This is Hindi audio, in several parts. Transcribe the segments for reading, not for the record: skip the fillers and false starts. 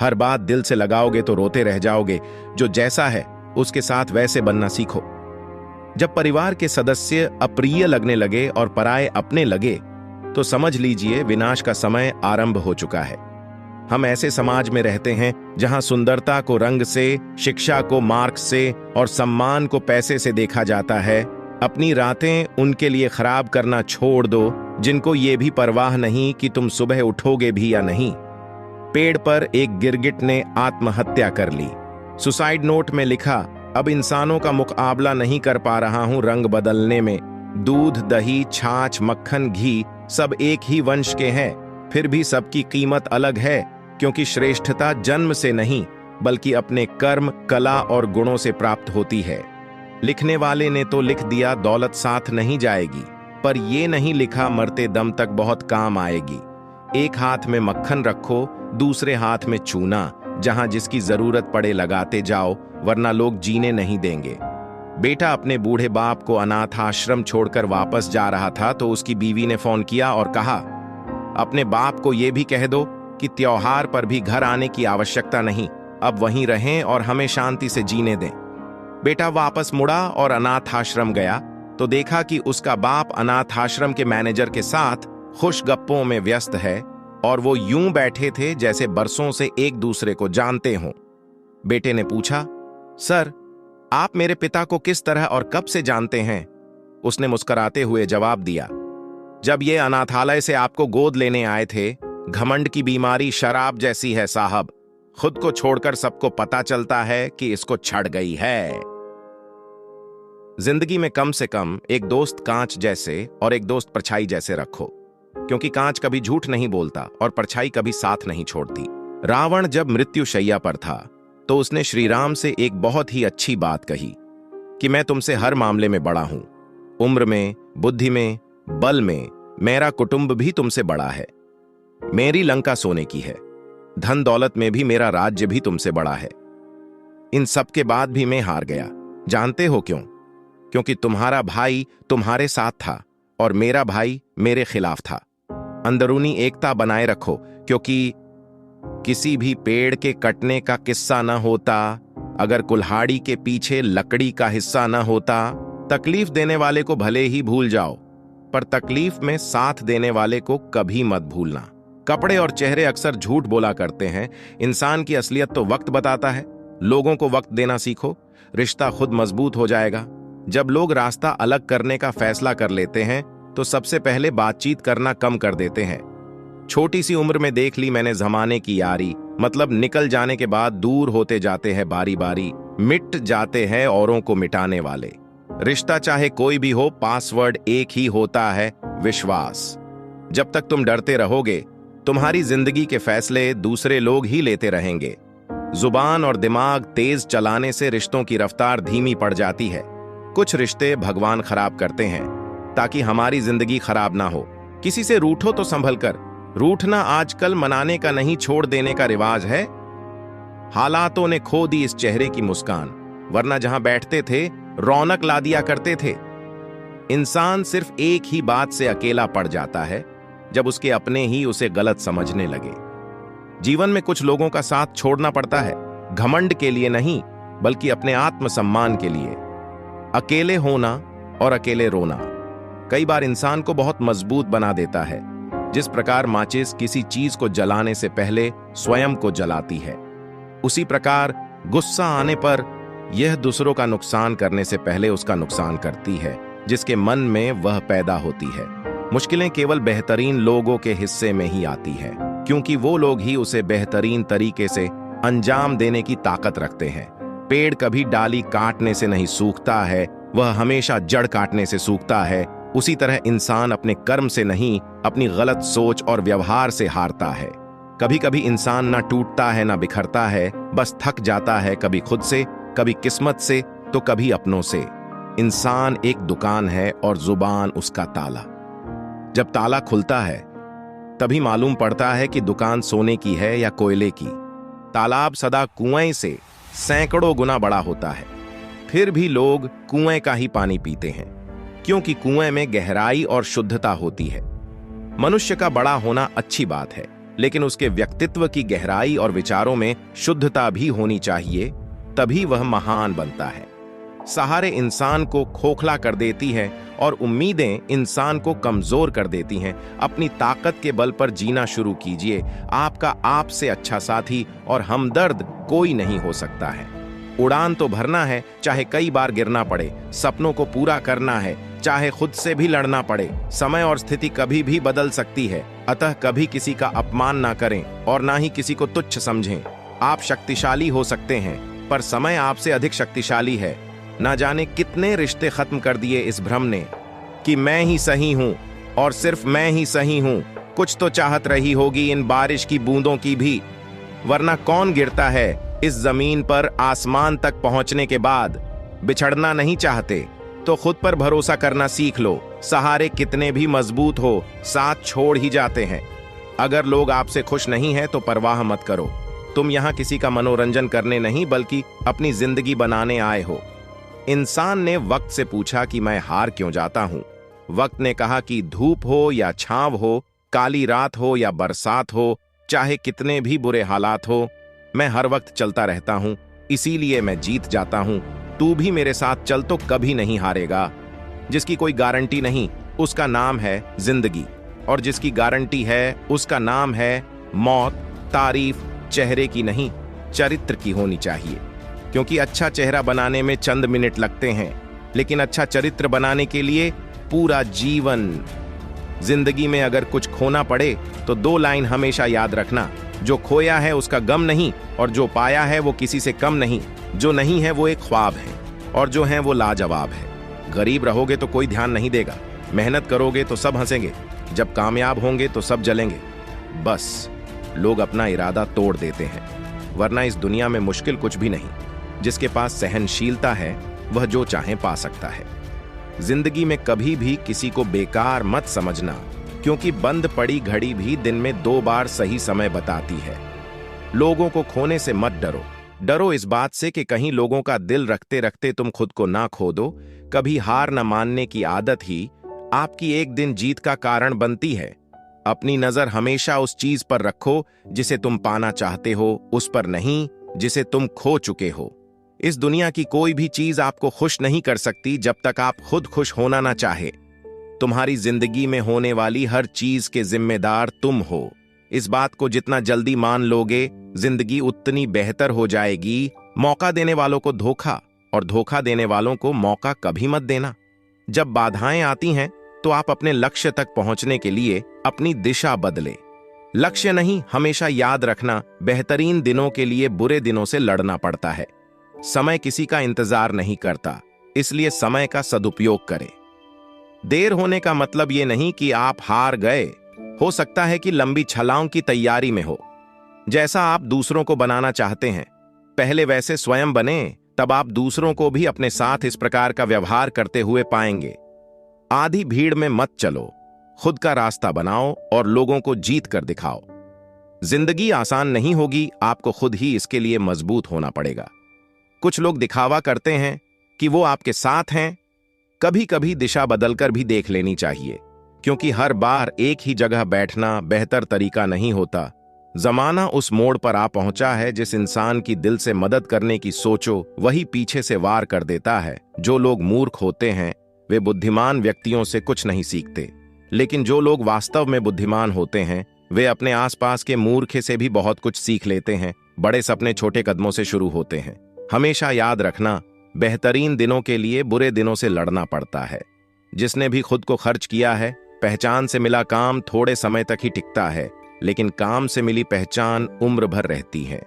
हर बात दिल से लगाओगे तो रोते रह जाओगे। जो जैसा है उसके साथ वैसे बनना सीखो। जब परिवार के सदस्य अप्रिय लगने लगे और पराये अपने लगे तो समझ लीजिए विनाश का समय आरंभ हो चुका है। हम ऐसे समाज में रहते हैं जहां सुंदरता को रंग से, शिक्षा को मार्क्स से और सम्मान को पैसे से देखा जाता है। अपनी रातें उनके लिए खराब करना छोड़ दो जिनको ये भी परवाह नहीं कि तुम सुबह उठोगे भी या नहीं। पेड़ पर एक गिरगिट ने आत्महत्या कर ली। सुसाइड नोट में लिखा, अब इंसानों का मुकाबला नहीं कर पा रहा हूं रंग बदलने में। दूध, दही, छाछ, मक्खन, घी सब एक ही वंश के हैं, फिर भी सबकी कीमत अलग है, क्योंकि श्रेष्ठता जन्म से नहीं बल्कि अपने कर्म, कला और गुणों से प्राप्त होती है। लिखने वाले ने तो लिख दिया दौलत साथ नहीं जाएगी, पर ये नहीं लिखा मरते दम तक बहुत काम आएगी। एक हाथ में मक्खन रखो, दूसरे हाथ में चूना, जहां जिसकी जरूरत पड़े लगाते जाओ, वरना लोग जीने नहीं देंगे। बेटा अपने बूढ़े बाप को अनाथ आश्रम छोड़कर वापस जा रहा था तो उसकी बीवी ने फोन किया और कहा, अपने बाप को यह भी कह दो कि त्योहार पर भी घर आने की आवश्यकता नहीं, अब वहीं रहें और हमें शांति से जीने दें। बेटा वापस मुड़ा और अनाथ आश्रम गया तो देखा कि उसका बाप अनाथ आश्रम के मैनेजर के साथ खुश गप्पों में व्यस्त है और वो यूं बैठे थे जैसे बरसों से एक दूसरे को जानते हों। बेटे ने पूछा, सर, आप मेरे पिता को किस तरह और कब से जानते हैं? उसने मुस्कुराते हुए जवाब दिया, जब ये अनाथालय से आपको गोद लेने आए थे। घमंड की बीमारी शराब जैसी है साहब, खुद को छोड़कर सबको पता चलता है कि इसको छड़ गई है। जिंदगी में कम से कम एक दोस्त कांच जैसे और एक दोस्त परछाई जैसे रखो, क्योंकि कांच कभी झूठ नहीं बोलता और परछाई कभी साथ नहीं छोड़ती। रावण जब मृत्युशैया पर था तो उसने श्री राम से एक बहुत ही अच्छी बात कही कि मैं तुमसे हर मामले में बड़ा हूं, उम्र में, बुद्धि में, बल में मेरा कुटुंब भी तुमसे बड़ा है। मेरी लंका सोने की है, धन दौलत में भी मेरा राज्य भी तुमसे बड़ा है। इन सब के बाद भी मैं हार गया। जानते हो क्यों? क्योंकि तुम्हारा भाई तुम्हारे साथ था और मेरा भाई मेरे खिलाफ था। अंदरूनी एकता बनाए रखो, क्योंकि किसी भी पेड़ के कटने का किस्सा न होता अगर कुल्हाड़ी के पीछे लकड़ी का हिस्सा न होता। तकलीफ देने वाले को भले ही भूल जाओ, पर तकलीफ में साथ देने वाले को कभी मत भूलना। कपड़े और चेहरे अक्सर झूठ बोला करते हैं, इंसान की असलियत तो वक्त बताता है। लोगों को वक्त देना सीखो, रिश्ता खुद मजबूत हो जाएगा। जब लोग रास्ता अलग करने का फैसला कर लेते हैं तो सबसे पहले बातचीत करना कम कर देते हैं। छोटी सी उम्र में देख ली मैंने जमाने की यारी, मतलब निकल जाने के बाद दूर होते जाते हैं बारी बारी, मिट जाते हैं औरों को मिटाने वाले। रिश्ता चाहे कोई भी हो, पासवर्ड एक ही होता है, विश्वास। जब तक तुम डरते रहोगे तुम्हारी जिंदगी के फैसले दूसरे लोग ही लेते रहेंगे। जुबान और दिमाग तेज चलाने से रिश्तों की रफ्तार धीमी पड़ जाती है। कुछ रिश्ते भगवान खराब करते हैं ताकि हमारी जिंदगी खराब ना हो। किसी से रूठो तो संभल कर। रूठना आजकल मनाने का नहीं, छोड़ देने का रिवाज है। हालातों ने खो दी इस चेहरे की मुस्कान, वरना जहां बैठते थे रौनक ला दिया करते थे। इंसान सिर्फ एक ही बात से अकेला पड़ जाता है, जब उसके अपने ही उसे गलत समझने लगे। जीवन में कुछ लोगों का साथ छोड़ना पड़ता है, घमंड के लिए नहीं बल्कि अपने आत्मसम्मान के लिए। अकेले होना और अकेले रोना कई बार इंसान को बहुत मजबूत बना देता है। जिस प्रकार माचिस किसी चीज को जलाने से पहले स्वयं को जलाती है, उसी प्रकार गुस्सा आने पर यह दूसरों का नुकसान करने से पहले उसका नुकसान करती है जिसके मन में वह पैदा होती है। मुश्किलें केवल बेहतरीन लोगों के हिस्से में ही आती है, क्योंकि वो लोग ही उसे बेहतरीन तरीके से अंजाम देने की ताकत रखते हैं। पेड़ कभी डाली काटने से नहीं सूखता है, वह हमेशा जड़ काटने से सूखता है। उसी तरह इंसान अपने कर्म से नहीं, अपनी गलत सोच और व्यवहार से हारता है। कभी कभी इंसान ना टूटता है ना बिखरता है, बस थक जाता है, कभी खुद से, कभी किस्मत से, तो कभी अपनों से। इंसान एक दुकान है और जुबान उसका ताला। जब ताला खुलता है तभी मालूम पड़ता है कि दुकान सोने की है या कोयले की। तालाब सदा कुएं से सैकड़ों गुना बड़ा होता है, फिर भी लोग कुएं का ही पानी पीते हैं, क्योंकि कुएं में गहराई और शुद्धता होती है। मनुष्य का बड़ा होना अच्छी बात है, लेकिन उसके व्यक्तित्व की गहराई और विचारों में शुद्धता भी होनी चाहिए, तभी वह महान बनता है। सहारे इंसान को खोखला कर देती है और उम्मीदें इंसान को कमजोर कर देती हैं। अपनी ताकत के बल पर जीना शुरू कीजिए। आपका आपसे अच्छा साथी और हमदर्द कोई नहीं हो सकता है। उड़ान तो भरना है, चाहे कई बार गिरना पड़े। सपनों को पूरा करना है, चाहे खुद से भी लड़ना पड़े। समय और स्थिति कभी भी बदल सकती है, अतः कभी किसी का अपमान ना करें और ना ही किसी को तुच्छ समझें। आप शक्तिशाली हो सकते हैं, पर समय आपसे अधिक शक्तिशाली है। ना जाने कितने रिश्ते खत्म कर दिए इस भ्रम ने कि मैं ही सही हूं और सिर्फ मैं ही सही हूं। कुछ तो चाहत रही होगी इन बारिश की बूंदों की भी, वरना कौन गिरता है इस जमीन पर आसमान तक पहुंचने के बाद। बिछड़ना नहीं चाहते तो खुद पर भरोसा करना सीख लो। सहारे कितने भी मजबूत हो, साथ छोड़ ही जाते हैं। अगर लोग आपसे खुश नहीं हैं तो परवाह मत करो। तुम यहां किसी का मनोरंजन करने नहीं, बल्कि अपनी जिंदगी बनाने आए हो। इंसान ने वक्त से पूछा कि मैं हार क्यों जाता हूं। वक्त ने कहा कि धूप हो या छांव हो, काली रात हो या बरसात हो, चाहे कितने भी बुरे हालात हो, मैं हर वक्त चलता रहता हूं, इसीलिए मैं जीत जाता हूं। तू भी मेरे साथ चल तो कभी नहीं हारेगा। जिसकी कोई गारंटी नहीं, उसका नाम है जिंदगी, और जिसकी गारंटी है उसका नाम है मौत। तारीफ चेहरे की नहीं, चरित्र की होनी चाहिए, क्योंकि अच्छा चेहरा बनाने में चंद मिनट लगते हैं, लेकिन अच्छा चरित्र बनाने के लिए पूरा जीवन। जिंदगी में अगर कुछ खोना पड़े तो 2 लाइन हमेशा याद रखना। जो खोया है उसका गम नहीं, और जो पाया है वो किसी से कम नहीं। जो नहीं है वो एक ख्वाब है, और जो है वो लाजवाब है। गरीब रहोगे तो कोई ध्यान नहीं देगा, मेहनत करोगे तो सब हंसेंगे, जब कामयाब होंगे तो सब जलेंगे। बस लोग अपना इरादा तोड़ देते हैं, वरना इस दुनिया में मुश्किल कुछ भी नहीं। जिसके पास सहनशीलता है वह जो चाहे पा सकता है। जिंदगी में कभी भी किसी को बेकार मत समझना, क्योंकि बंद पड़ी घड़ी भी दिन में 2 बार सही समय बताती है। लोगों को खोने से मत डरो, डरो इस बात से कि कहीं लोगों का दिल रखते रखते तुम खुद को ना खो दो। कभी हार न मानने की आदत ही आपकी एक दिन जीत का कारण बनती है। अपनी नजर हमेशा उस चीज पर रखो जिसे तुम पाना चाहते हो, उस पर नहीं जिसे तुम खो चुके हो। इस दुनिया की कोई भी चीज आपको खुश नहीं कर सकती जब तक आप खुद खुश होना ना चाहे। तुम्हारी जिंदगी में होने वाली हर चीज के जिम्मेदार तुम हो। इस बात को जितना जल्दी मान लोगे, जिंदगी उतनी बेहतर हो जाएगी। मौका देने वालों को धोखा, और धोखा देने वालों को मौका कभी मत देना। जब बाधाएं आती हैं तो आप अपने लक्ष्य तक पहुंचने के लिए अपनी दिशा बदले। लक्ष्य नहीं, हमेशा याद रखना, बेहतरीन दिनों के लिए बुरे दिनों से लड़ना पड़ता है। समय किसी का इंतजार नहीं करता, इसलिए समय का सदुपयोग करें। देर होने का मतलब यह नहीं कि आप हार गए। हो सकता है कि लंबी छलांग की तैयारी में हो। जैसा आप दूसरों को बनाना चाहते हैं, पहले वैसे स्वयं बने, तब आप दूसरों को भी अपने साथ इस प्रकार का व्यवहार करते हुए पाएंगे। आधी भीड़ में मत चलो, खुद का रास्ता बनाओ और लोगों को जीत कर दिखाओ। जिंदगी आसान नहीं होगी, आपको खुद ही इसके लिए मजबूत होना पड़ेगा। कुछ लोग दिखावा करते हैं कि वो आपके साथ हैं। कभी कभी दिशा बदलकर भी देख लेनी चाहिए, क्योंकि हर बार एक ही जगह बैठना बेहतर तरीका नहीं होता। जमाना उस मोड़ पर आ पहुंचा है, जिस इंसान की दिल से मदद करने की सोचो वही पीछे से वार कर देता है। जो लोग मूर्ख होते हैं वे बुद्धिमान व्यक्तियों से कुछ नहीं सीखते, लेकिन जो लोग वास्तव में बुद्धिमान होते हैं वे अपने आसपास के मूर्ख से भी बहुत कुछ सीख लेते हैं। बड़े सपने छोटे कदमों से शुरू होते हैं। हमेशा याद रखना, बेहतरीन दिनों के लिए बुरे दिनों से लड़ना पड़ता है। जिसने भी खुद को खर्च किया है, पहचान से मिला काम थोड़े समय तक ही टिकता है, लेकिन काम से मिली पहचान उम्र भर रहती है।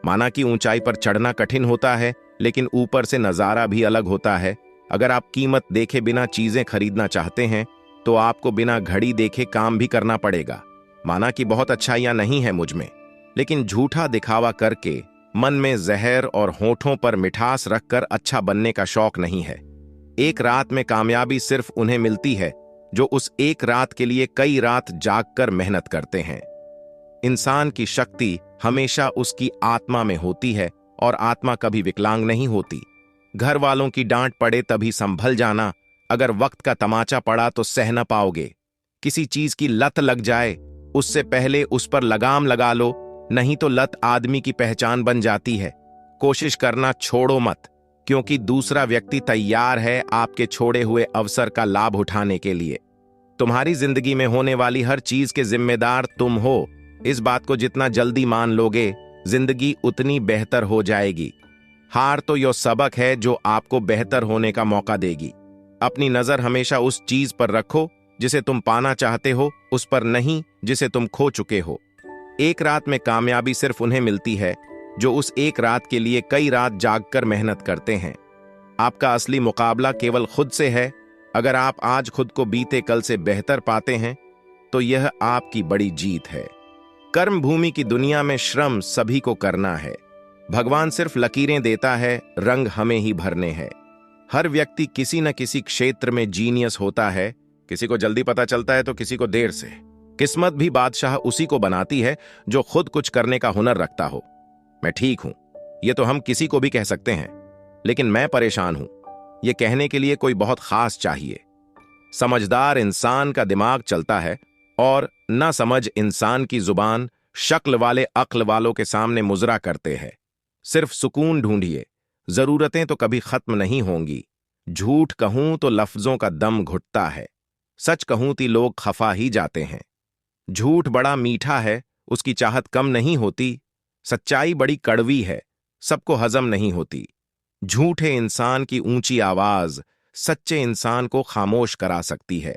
माना कि ऊंचाई पर चढ़ना कठिन होता है, लेकिन ऊपर से नजारा भी अलग होता है। अगर आप कीमत देखे बिना चीजें खरीदना चाहते हैं तो आपको बिना घड़ी देखे काम भी करना पड़ेगा। माना कि बहुत अच्छाइयां नहीं है मुझ में, लेकिन झूठा दिखावा करके मन में जहर और होठों पर मिठास रखकर अच्छा बनने का शौक नहीं है। एक रात में कामयाबी सिर्फ उन्हें मिलती है जो उस एक रात के लिए कई रात जागकर मेहनत करते हैं। इंसान की शक्ति हमेशा उसकी आत्मा में होती है, और आत्मा कभी विकलांग नहीं होती। घर वालों की डांट पड़े तभी संभल जाना, अगर वक्त का तमाचा पड़ा तो सह न पाओगे। किसी चीज की लत लग जाए उससे पहले उस पर लगाम लगा लो, नहीं तो लत आदमी की पहचान बन जाती है। कोशिश करना छोड़ो मत, क्योंकि दूसरा व्यक्ति तैयार है आपके छोड़े हुए अवसर का लाभ उठाने के लिए। तुम्हारी जिंदगी में होने वाली हर चीज के जिम्मेदार तुम हो। इस बात को जितना जल्दी मान लोगे, जिंदगी उतनी बेहतर हो जाएगी। हार तो यो सबक है जो आपको बेहतर होने का मौका देगी। अपनी नजर हमेशा उस चीज पर रखो जिसे तुम पाना चाहते हो, उस पर नहीं जिसे तुम खो चुके हो। एक रात में कामयाबी सिर्फ उन्हें मिलती है जो उस एक रात के लिए कई रात जागकर मेहनत करते हैं। आपका असली मुकाबला केवल खुद से है। अगर आप आज खुद को बीते कल से बेहतर पाते हैं तो यह आपकी बड़ी जीत है। कर्म भूमि की दुनिया में श्रम सभी को करना है। भगवान सिर्फ लकीरें देता है, रंग हमें ही भरने हैं। हर व्यक्ति किसी न किसी क्षेत्र में जीनियस होता है। किसी को जल्दी पता चलता है तो किसी को देर से। किस्मत भी बादशाह उसी को बनाती है जो खुद कुछ करने का हुनर रखता हो। मैं ठीक हूं, यह तो हम किसी को भी कह सकते हैं, लेकिन मैं परेशान हूं, यह कहने के लिए कोई बहुत खास चाहिए। समझदार इंसान का दिमाग चलता है और ना समझ इंसान की जुबान शक्ल वाले अक्ल वालों के सामने मुजरा करते हैं। सिर्फ सुकून ढूंढिए, जरूरतें तो कभी खत्म नहीं होंगी। झूठ कहूं तो लफ्जों का दम घुटता है, सच कहूं तो लोग खफा ही जाते हैं। झूठ बड़ा मीठा है, उसकी चाहत कम नहीं होती। सच्चाई बड़ी कड़वी है, सबको हजम नहीं होती। झूठे इंसान की ऊंची आवाज सच्चे इंसान को खामोश करा सकती है,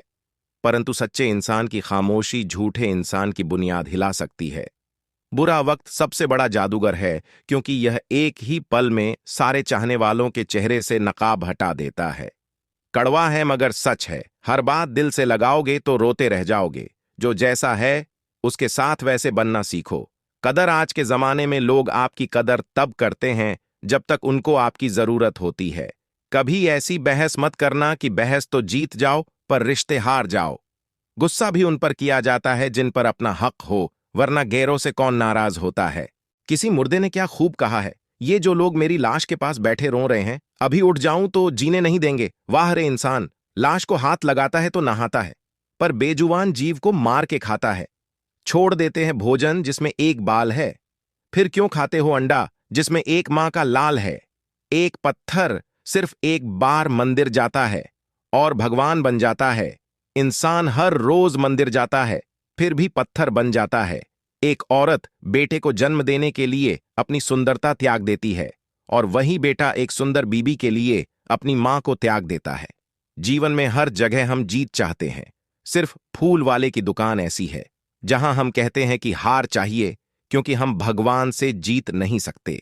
परंतु सच्चे इंसान की खामोशी झूठे इंसान की बुनियाद हिला सकती है। बुरा वक्त सबसे बड़ा जादूगर है, क्योंकि यह एक ही पल में सारे चाहने वालों के चेहरे से नकाब हटा देता है। कड़वा है मगर सच है। हर बात दिल से लगाओगे तो रोते रह जाओगे। जो जैसा है उसके साथ वैसे बनना सीखो। कदर आज के जमाने में लोग आपकी कदर तब करते हैं जब तक उनको आपकी जरूरत होती है। कभी ऐसी बहस मत करना कि बहस तो जीत जाओ पर रिश्ते हार जाओ। गुस्सा भी उन पर किया जाता है जिन पर अपना हक हो, वरना गैरों से कौन नाराज होता है। किसी मुर्दे ने क्या खूब कहा है, ये जो लोग मेरी लाश के पास बैठे रो रहे हैं, अभी उठ जाऊं तो जीने नहीं देंगे। वाह रे इंसान, लाश को हाथ लगाता है तो नहाता है, पर बेजुबान जीव को मार के खाता है। छोड़ देते हैं भोजन जिसमें एक बाल है, फिर क्यों खाते हो अंडा जिसमें एक मां का लाल है। एक पत्थर सिर्फ एक बार मंदिर जाता है और भगवान बन जाता है। इंसान हर रोज मंदिर जाता है, फिर भी पत्थर बन जाता है। एक औरत बेटे को जन्म देने के लिए अपनी सुंदरता त्याग देती है, और वही बेटा एक सुंदर बीबी के लिए अपनी मां को त्याग देता है। जीवन में हर जगह हम जीत चाहते हैं, सिर्फ फूल वाले की दुकान ऐसी है जहां हम कहते हैं कि हार चाहिए, क्योंकि हम भगवान से जीत नहीं सकते।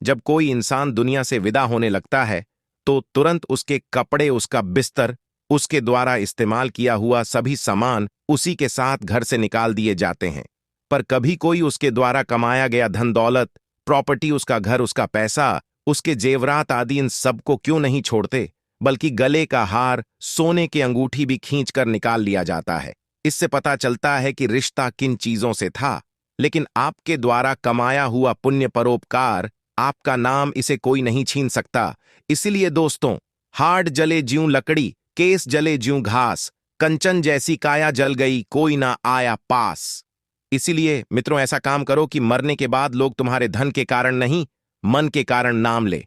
जब कोई इंसान दुनिया से विदा होने लगता है तो तुरंत उसके कपड़े, उसका बिस्तर, उसके द्वारा इस्तेमाल किया हुआ सभी सामान उसी के साथ घर से निकाल दिए जाते हैं। पर कभी कोई उसके द्वारा कमाया गया धन दौलत, प्रॉपर्टी, उसका घर, उसका पैसा, उसके जेवरात आदि इन सबको क्यों नहीं छोड़ते, बल्कि गले का हार, सोने की अंगूठी भी खींच कर निकाल लिया जाता है। इससे पता चलता है कि रिश्ता किन चीजों से था। लेकिन आपके द्वारा कमाया हुआ पुण्य परोपकार, आपका नाम, इसे कोई नहीं छीन सकता। इसलिए दोस्तों, हाड जले ज्यूं लकड़ी, केस जले ज्यूं घास, कंचन जैसी काया जल गई, कोई ना आया पास। इसीलिए मित्रों, ऐसा काम करो कि मरने के बाद लोग तुम्हारे धन के कारण नहीं, मन के कारण नाम ले।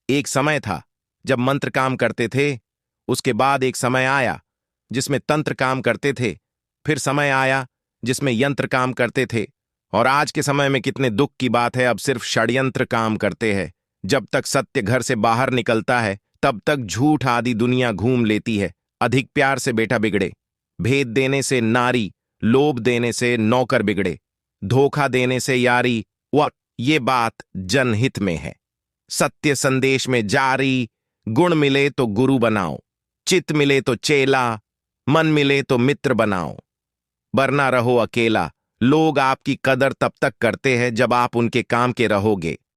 एक समय था जब मंत्र काम करते थे, उसके बाद एक समय आया जिसमें तंत्र काम करते थे, फिर समय आया जिसमें यंत्र काम करते थे, और आज के समय में कितने दुख की बात है, अब सिर्फ षड्यंत्र काम करते हैं। जब तक सत्य घर से बाहर निकलता है तब तक झूठ आदि दुनिया घूम लेती है। अधिक प्यार से बेटा बिगड़े, भेद देने से नारी, लोभ देने से नौकर बिगड़े, धोखा देने से यारी, ये बात जनहित में है। सत्य संदेश में जारी, गुण मिले तो गुरु बनाओ, चित मिले तो चेला, मन मिले तो मित्र बनाओ, वरना रहो अकेला। लोग आपकी कदर तब तक करते हैं जब आप उनके काम के रहोगे।